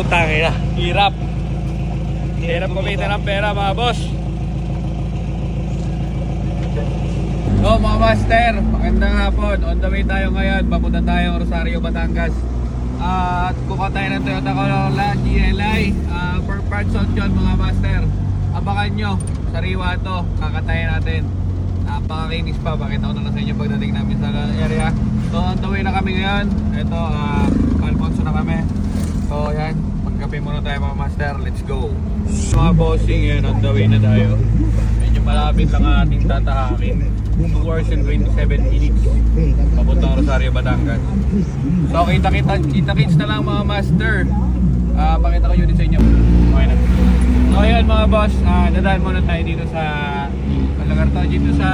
Tangina, hirap. Hirap kumita ng pera mga boss. So mga master, magandang hapon. On the way tayo ngayon, papunta tayong Rosario, Batangas. At kukuha tayo ng Toyota Corolla GLI. For parts out yun mga master. Abangan nyo, sariwa to, kakatayin natin. Napakakinis pa, pakita ko na lang sa inyo pagdating namin sa area. So on the way na kami ngayon. Ito, Alfonso na kami. So yan, magkape muna tayo mga master, let's go. Mga bossing, yan, on the way na tayo. Medyo malapit lang ang ating tatahakin. 2 hours and 27 minutes papuntang Rosario, Batangas. So kita-kits na lang mga master. Pakita ko yun sa inyo. Okay na. So ayun mga boss, dadaan muna tayo dito sa dito sa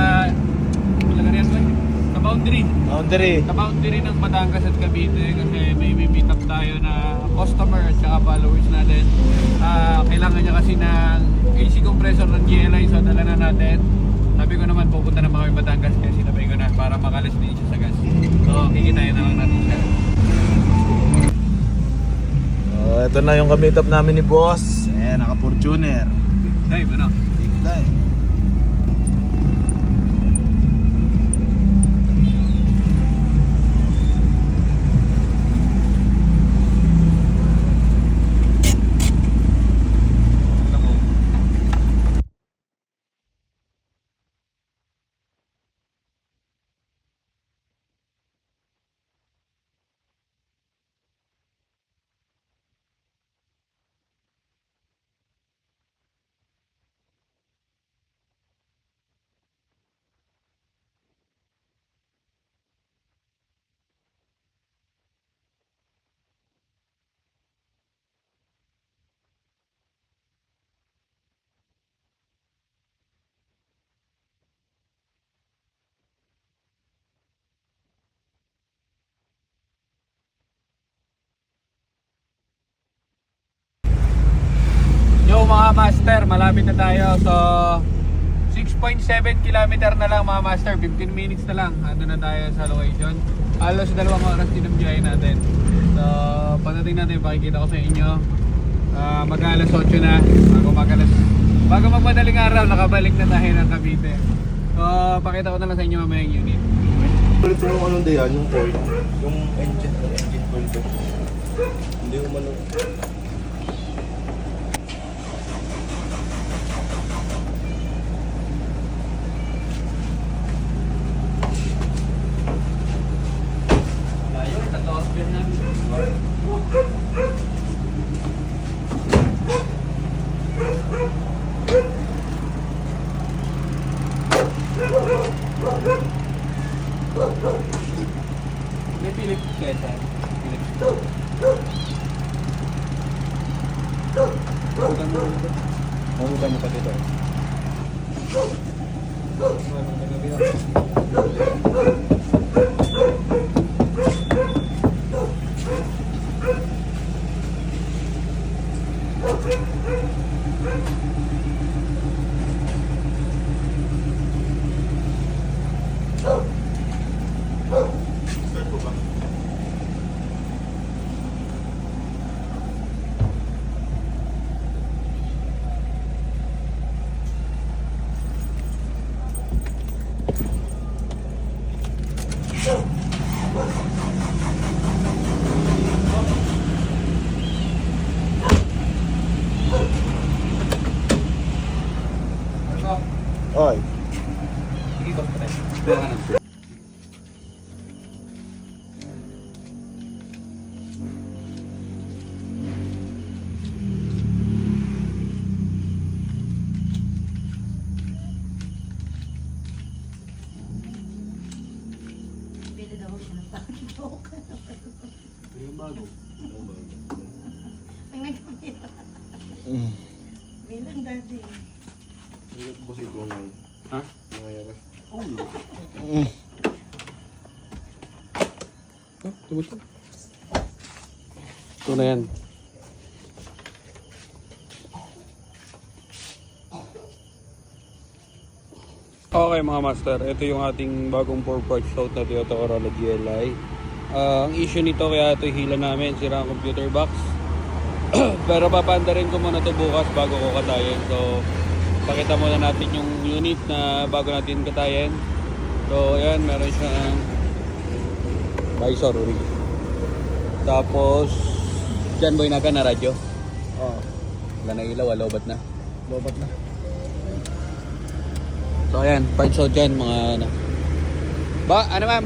boundary ng Batangas at Cavite kasi may meet up tayo na customer at saka followers natin. Kailangan niya kasi ng AC compressor ng GLI, so dala na natin. Sabi ko naman pupunta naman kami Batangas kaya sinabay ko na para makalas din siya sa gas. So kikitayin na lang natin siya. Ito na yung ka-meet up namin ni boss. Naka-Fortuner. Dive ano? Big dive. Mga master, malapit na tayo. So 6.7 kilometer na lang mga master, 15 minutes na lang ando na tayo sa location. Halos 2 oras din ang biyahe natin. So pagdating natin, pakikita ko sa inyo, mag-alas 8 na, bago magmadaling araw, nakabalik na tayo ng Cavite. So pakita ko na lang sa inyo mamaya yung unit. Ito yung anong dayan, yung coil, yung engine coil ko. Hindi ko man. May Philips kaya saan? Philips. Mahugan mo pa dito. Oy. Sige ba? Pwede daw siya ng pakibok. Yung bago. Ang nagpapita. Bilang dati. Boss ito ngayon. Ha? Nangyayari. Tumutok. Ito na yan. Okay mga master, ito yung ating bagong 4-part out na Toyota Corolla GLI. Ang issue nito kaya ito hila namin, sira ang computer box. Pero papandarin ko muna to bukas bago ko katayin. So, pakita muna natin yung unit na bago natin katayin. So, ayan, meron siyang visor rig. Tapos, dyan boy naga na radyo. Oo. Wala na ilaw, lobat na. Lobat na. So, ayan, parts out dyan, mga ano. Ano ma'am?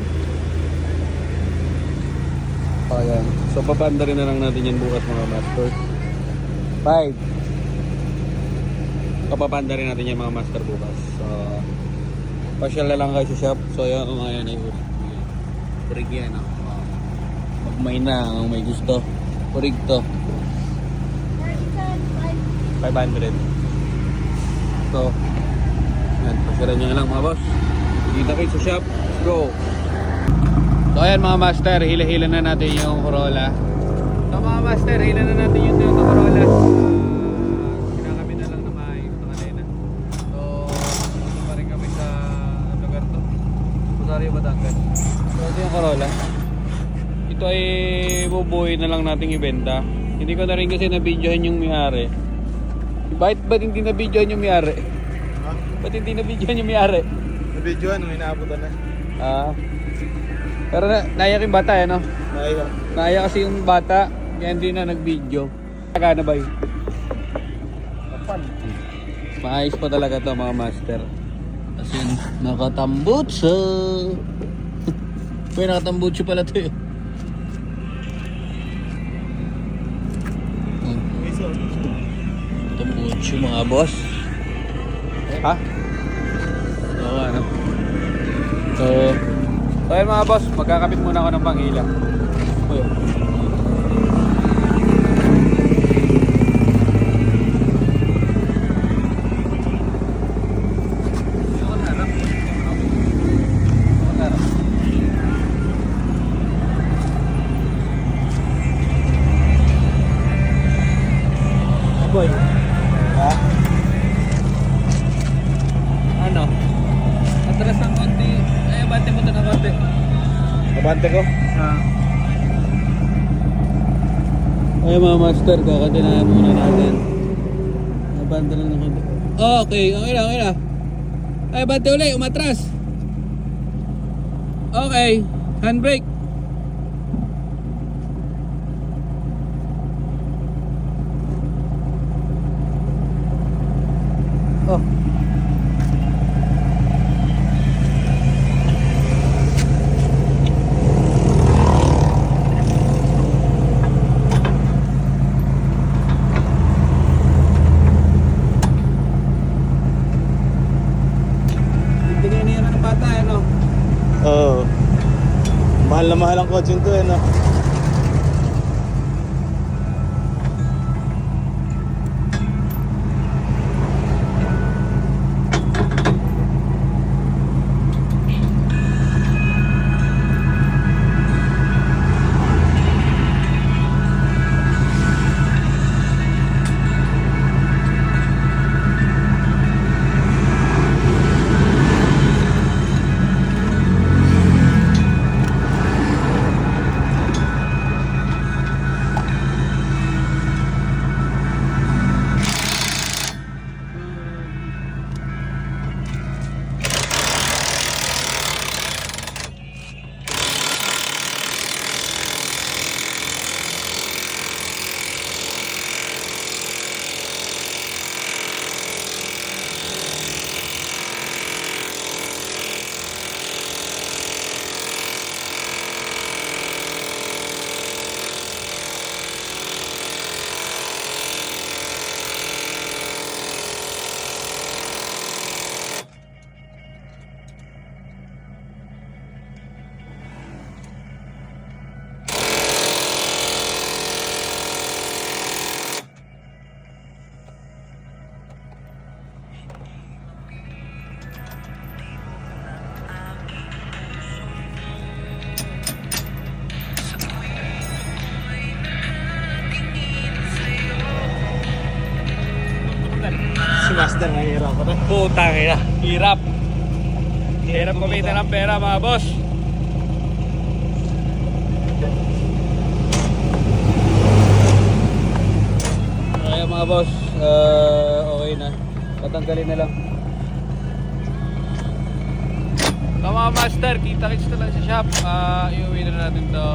Oh, ayan. So, papandarin na lang natin yan bukas mga master. 5. Papapandarin natin yan mga master bukas. So, pasyal na lang kayo sa shop. So, ayan, ayan ay urig yan. Pag may na, ang may gusto. Urig to. 500. So, ayan, pasyalan nyo na lang mga boss. Kita kayo sa shop. Let's go. So ayan mga master, hila-hila na natin yung Corolla. So mga master, hila na natin yung Toyota Corolla. Kinakami na lang na maayos na kanina. So, dito pa rin kami sa lugar to. Rosario, Batangas. So ito yung Corolla. Ito ay bubuhay na lang nating ibenta. Hindi ko na rin kasi na-videohan yung may-ari. Ba't hindi na-videohan yung may-ari? Ha? Ba't hindi na-videohan yung may-ari? Sa video ano, inaabutan na. Pero naiyak yung bata no? Naya. Naiyak kasi yung bata, kaya hindi na nag-video. Taga na ba yun? Kapan. Maayos pa talaga to mga master. As in, nakatambutso. Uy, nakatambutso pala to eh. Miso. Tambutso mga boss. Ha? Oo ano. So ayun mga boss, magkakabit muna ako ng pangila. Uy. Boy. Ha? Ano? Atras ng konti. Ay, bante mo ito ng konti. Abante ko? Ay mga master, kakatinahan muna natin. Abante lang ng konti. Okay, okay na. Ay, bante ulit, umatras. Okay, handbrake. Oh. Bigyan niya ng bata, ano? Oo. Mahal na mahal ang kotse ito eh, no? Si Master nahihirap ko na. Putang ina, hirap. Hirap kumita ng pera mga boss. mga boss. Okay na. Tatanggalin na lang. So mga master, kita-kits na lang sa shop. Iuwi na natin to.